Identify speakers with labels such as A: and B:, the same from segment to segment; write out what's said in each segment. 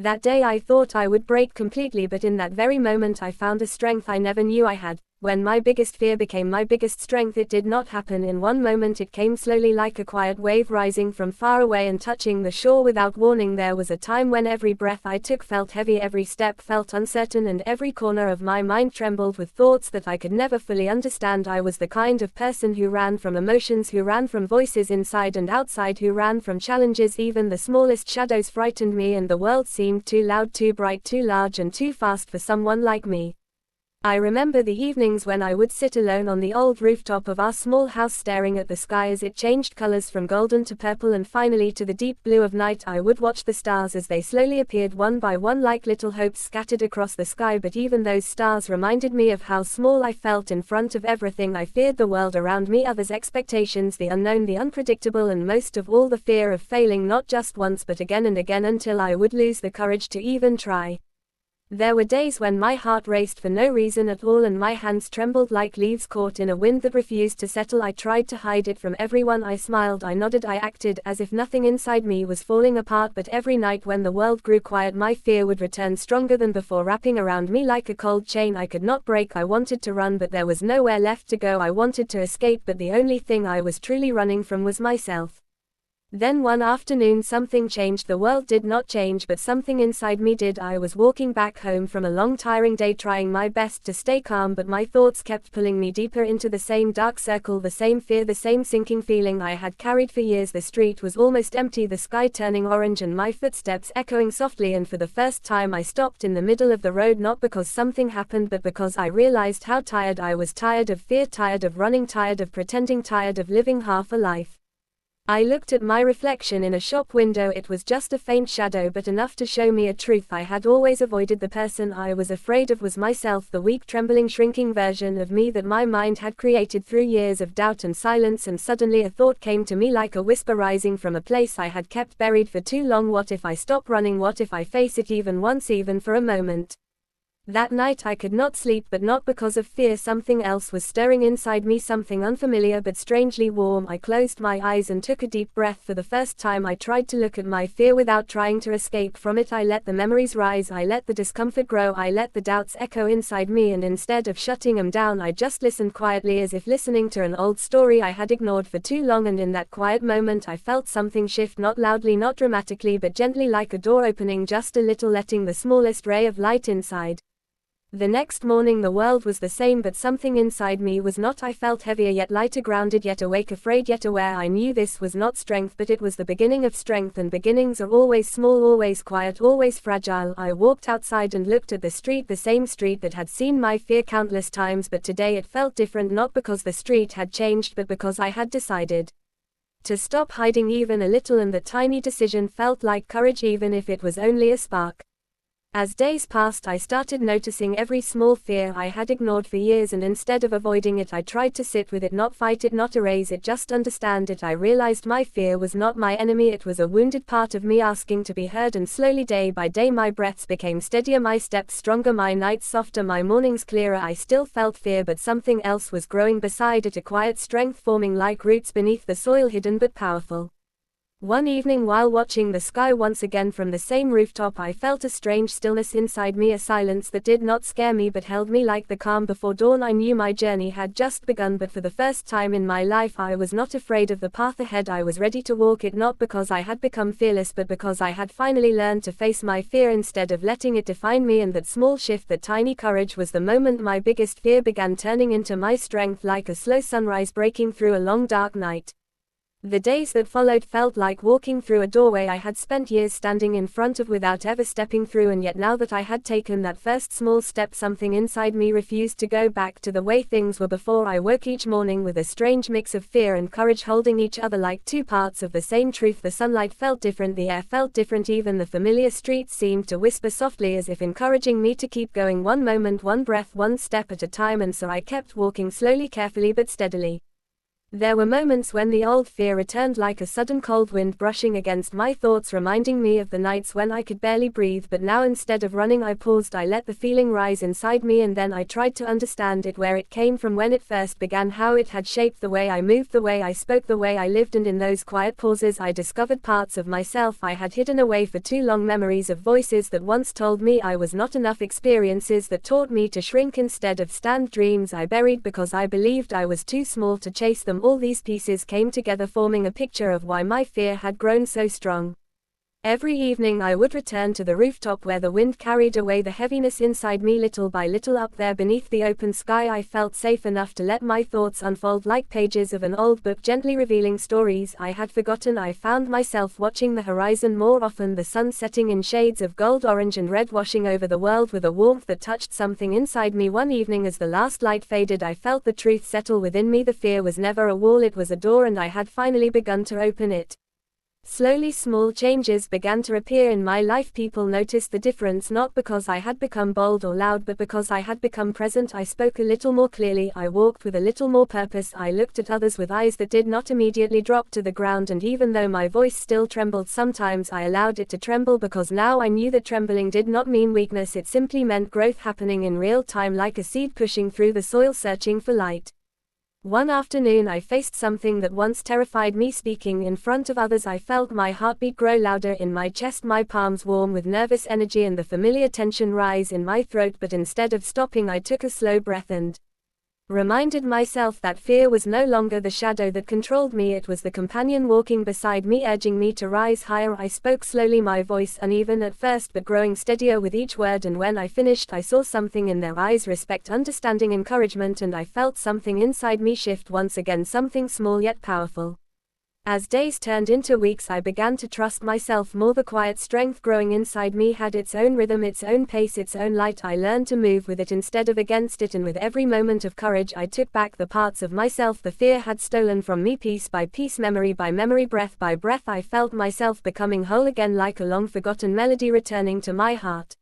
A: That day I thought I would break completely, but in that very moment I found a strength I never knew I had. When my biggest fear became my biggest strength, it did not happen in one moment. It came slowly, like a quiet wave rising from far away and touching the shore without warning. There was a time when every breath I took felt heavy, every step felt uncertain, and every corner of my mind trembled with thoughts that I could never fully understand. I was the kind of person who ran from emotions, who ran from voices inside and outside, who ran from challenges. Even the smallest shadows frightened me, and the world seemed too loud, too bright, too large, and too fast for someone like me. I remember the evenings when I would sit alone on the old rooftop of our small house, staring at the sky as it changed colors from golden to purple and finally to the deep blue of night. I would watch the stars as they slowly appeared one by one, like little hopes scattered across the sky. But even those stars reminded me of how small I felt in front of everything. I feared the world around me, others' expectations, the unknown, the unpredictable, and most of all the fear of failing, not just once but again and again, until I would lose the courage to even try. There were days when my heart raced for no reason at all, and my hands trembled like leaves caught in a wind that refused to settle. I tried to hide it from everyone. I smiled, I nodded, I acted as if nothing inside me was falling apart. But every night when the world grew quiet, my fear would return stronger than before, wrapping around me like a cold chain I could not break. I wanted to run, but there was nowhere left to go. I wanted to escape, but the only thing I was truly running from was myself. Then one afternoon something changed. The world did not change, but something inside me did. I was walking back home from a long tiring day, trying my best to stay calm, but my thoughts kept pulling me deeper into the same dark circle, the same fear, the same sinking feeling I had carried for years. The street was almost empty, the sky turning orange and my footsteps echoing softly, and for the first time I stopped in the middle of the road, not because something happened but because I realized how tired I was. Tired of fear, tired of running, tired of pretending, tired of living half a life. I looked at my reflection in a shop window. It was just a faint shadow, but enough to show me a truth I had always avoided. The person I was afraid of was myself, the weak, trembling, shrinking version of me that my mind had created through years of doubt and silence. And suddenly a thought came to me like a whisper rising from a place I had kept buried for too long. What if I stop running? What if I face it even once, even for a moment? That night I could not sleep, but not because of fear. Something else was stirring inside me, something unfamiliar but strangely warm. I closed my eyes and took a deep breath. For the first time I tried to look at my fear without trying to escape from it. I let the memories rise, I let the discomfort grow, I let the doubts echo inside me, and instead of shutting them down I just listened quietly, as if listening to an old story I had ignored for too long. And in that quiet moment I felt something shift, not loudly, not dramatically, but gently, like a door opening just a little, letting the smallest ray of light inside. The next morning the world was the same, but something inside me was not. I felt heavier, yet lighter, grounded, yet awake, afraid, yet aware. I knew this was not strength, but it was the beginning of strength, and beginnings are always small, always quiet, always fragile. I walked outside and looked at the street, the same street that had seen my fear countless times, but today it felt different, not because the street had changed, but because I had decided to stop hiding even a little, and that tiny decision felt like courage, even if it was only a spark. As days passed, I started noticing every small fear I had ignored for years, and instead of avoiding it, I tried to sit with it, not fight it, not erase it, just understand it. I realized my fear was not my enemy, it was a wounded part of me asking to be heard, and slowly, day by day, my breaths became steadier, my steps stronger, my nights softer, my mornings clearer. I still felt fear, but something else was growing beside it, a quiet strength forming like roots beneath the soil, hidden but powerful. One evening while watching the sky once again from the same rooftop, I felt a strange stillness inside me, a silence that did not scare me but held me like the calm before dawn. I knew my journey had just begun, but for the first time in my life I was not afraid of the path ahead. I was ready to walk it, not because I had become fearless, but because I had finally learned to face my fear instead of letting it define me. And that small shift, that tiny courage, was the moment my biggest fear began turning into my strength, like a slow sunrise breaking through a long dark night. The days that followed felt like walking through a doorway I had spent years standing in front of without ever stepping through, and yet now that I had taken that first small step, something inside me refused to go back to the way things were before. I woke each morning with a strange mix of fear and courage holding each other like two parts of the same truth. The sunlight felt different, the air felt different, even the familiar streets seemed to whisper softly as if encouraging me to keep going, one moment, one breath, one step at a time. And so I kept walking slowly, carefully but steadily. There were moments when the old fear returned like a sudden cold wind brushing against my thoughts, reminding me of the nights when I could barely breathe, but now instead of running I paused, I let the feeling rise inside me, and then I tried to understand it, where it came from, when it first began, how it had shaped the way I moved, the way I spoke, the way I lived. And in those quiet pauses I discovered parts of myself I had hidden away for too long, memories of voices that once told me I was not enough, experiences that taught me to shrink instead of stand, dreams I buried because I believed I was too small to chase them. All these pieces came together, forming a picture of why my fear had grown so strong. Every evening I would return to the rooftop where the wind carried away the heaviness inside me. Little by little, up there beneath the open sky, I felt safe enough to let my thoughts unfold like pages of an old book, gently revealing stories I had forgotten. I found myself watching the horizon more often, the sun setting in shades of gold, orange and red, washing over the world with a warmth that touched something inside me. One evening, as the last light faded, I felt the truth settle within me. The fear was never a wall, it was a door, and I had finally begun to open it. Slowly, small changes began to appear in my life. People noticed the difference, not because I had become bold or loud, but because I had become present. I spoke a little more clearly, I walked with a little more purpose, I looked at others with eyes that did not immediately drop to the ground, and even though my voice still trembled sometimes, I allowed it to tremble, because now I knew that trembling did not mean weakness, it simply meant growth happening in real time, like a seed pushing through the soil, searching for light. One afternoon I faced something that once terrified me. Speaking in front of others, I felt my heartbeat grow louder in my chest, my palms warm with nervous energy, and the familiar tension rise in my throat. But instead of stopping, I took a slow breath and reminded myself that fear was no longer the shadow that controlled me, it was the companion walking beside me, urging me to rise higher. I spoke slowly, my voice uneven at first but growing steadier with each word, and when I finished I saw something in their eyes, respect, understanding, encouragement, and I felt something inside me shift once again, something small yet powerful. As days turned into weeks, I began to trust myself more. The quiet strength growing inside me had its own rhythm, its own pace, its own light. I learned to move with it instead of against it, and with every moment of courage I took back the parts of myself the fear had stolen from me. Piece by piece, memory by memory, breath by breath, I felt myself becoming whole again, like a long-forgotten melody returning to my heart.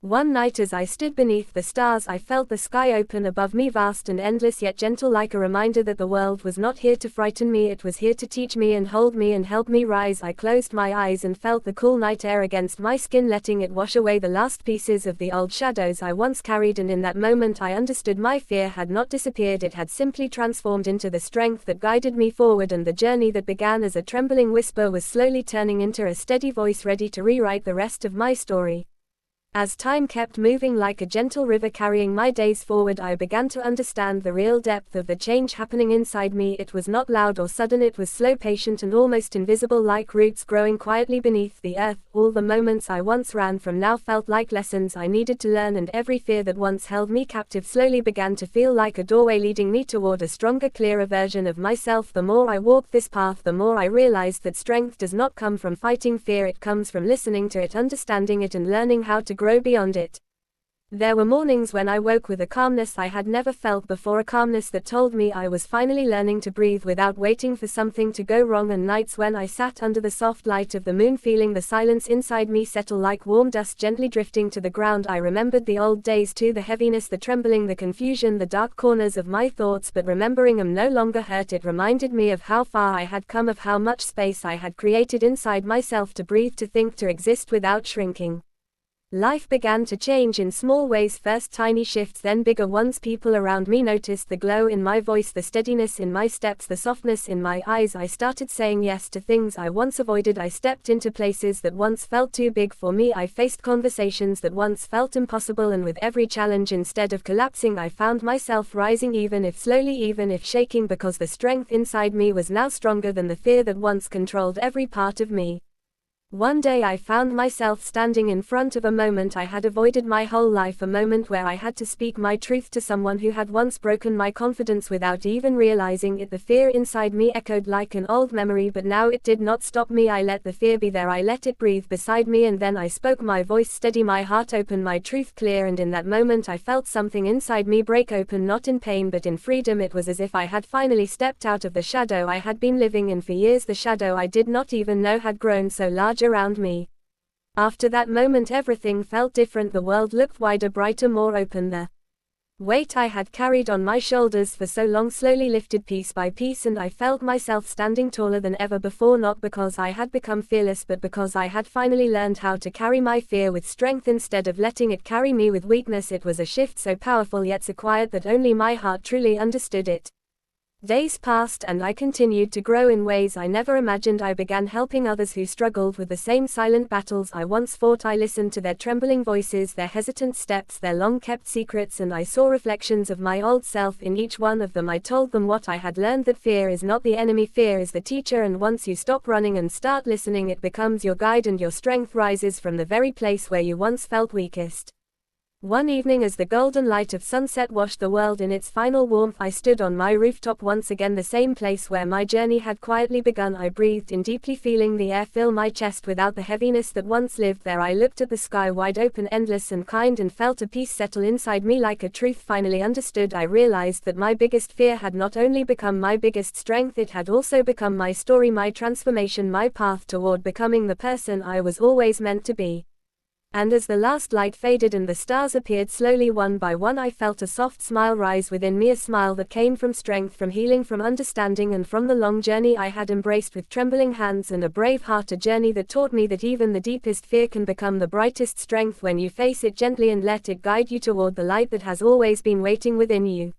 A: One night as I stood beneath the stars, I felt the sky open above me, vast and endless yet gentle, like a reminder that the world was not here to frighten me, it was here to teach me and hold me and help me rise. I closed my eyes and felt the cool night air against my skin, letting it wash away the last pieces of the old shadows I once carried, and in that moment I understood my fear had not disappeared, it had simply transformed into the strength that guided me forward, and the journey that began as a trembling whisper was slowly turning into a steady voice ready to rewrite the rest of my story. As time kept moving like a gentle river carrying my days forward, I began to understand the real depth of the change happening inside me. It was not loud or sudden, it was slow, patient, and almost invisible, like roots growing quietly beneath the earth. All the moments I once ran from now felt like lessons I needed to learn, and every fear that once held me captive slowly began to feel like a doorway leading me toward a stronger, clearer version of myself. The more I walked this path, the more I realized that strength does not come from fighting fear, it comes from listening to it, understanding it, and learning how to grow beyond it. There were mornings when I woke with a calmness I had never felt before, a calmness that told me I was finally learning to breathe without waiting for something to go wrong, and nights when I sat under the soft light of the moon, feeling the silence inside me settle like warm dust gently drifting to the ground. I remembered the old days too, the heaviness, the trembling, the confusion, the dark corners of my thoughts, but remembering them no longer hurt. It reminded me of how far I had come, of how much space I had created inside myself to breathe, to think, to exist without shrinking. Life began to change in small ways, first tiny shifts, then bigger ones. People around me noticed the glow in my voice, the steadiness in my steps, the softness in my eyes. I started saying yes to things I once avoided. I stepped into places that once felt too big for me. I faced conversations that once felt impossible, and with every challenge, instead of collapsing, I found myself rising, even if slowly, even if shaking, because the strength inside me was now stronger than the fear that once controlled every part of me. One day I found myself standing in front of a moment I had avoided my whole life, a moment where I had to speak my truth to someone who had once broken my confidence without even realizing it. The fear inside me echoed like an old memory, but now it did not stop me. I let the fear be there, I let it breathe beside me, and then I spoke, my voice steady, my heart open, my truth clear, and in that moment I felt something inside me break open, not in pain but in freedom. It was as if I had finally stepped out of the shadow I had been living in for years, the shadow I did not even know had grown so large around me. After that moment everything felt different. The world looked wider, brighter, more open. The weight I had carried on my shoulders for so long slowly lifted piece by piece, and I felt myself standing taller than ever before, not because I had become fearless but because I had finally learned how to carry my fear with strength instead of letting it carry me with weakness. It was a shift so powerful yet so quiet that only my heart truly understood it. Days passed and I continued to grow in ways I never imagined. I began helping others who struggled with the same silent battles I once fought. I listened to their trembling voices, their hesitant steps, their long-kept secrets, and I saw reflections of my old self in each one of them. I told them what I had learned, that fear is not the enemy, fear is the teacher, and once you stop running and start listening, it becomes your guide and your strength rises from the very place where you once felt weakest. One evening, as the golden light of sunset washed the world in its final warmth, I stood on my rooftop once again, the same place where my journey had quietly begun. I breathed in deeply, feeling the air fill my chest without the heaviness that once lived there. I looked at the sky, wide open, endless and kind, and felt a peace settle inside me like a truth finally understood. I realized that my biggest fear had not only become my biggest strength, it had also become my story, my transformation, my path toward becoming the person I was always meant to be. And as the last light faded and the stars appeared slowly one by one, I felt a soft smile rise within me, a smile that came from strength, from healing, from understanding, and from the long journey I had embraced with trembling hands and a brave heart, a journey that taught me that even the deepest fear can become the brightest strength when you face it gently and let it guide you toward the light that has always been waiting within you.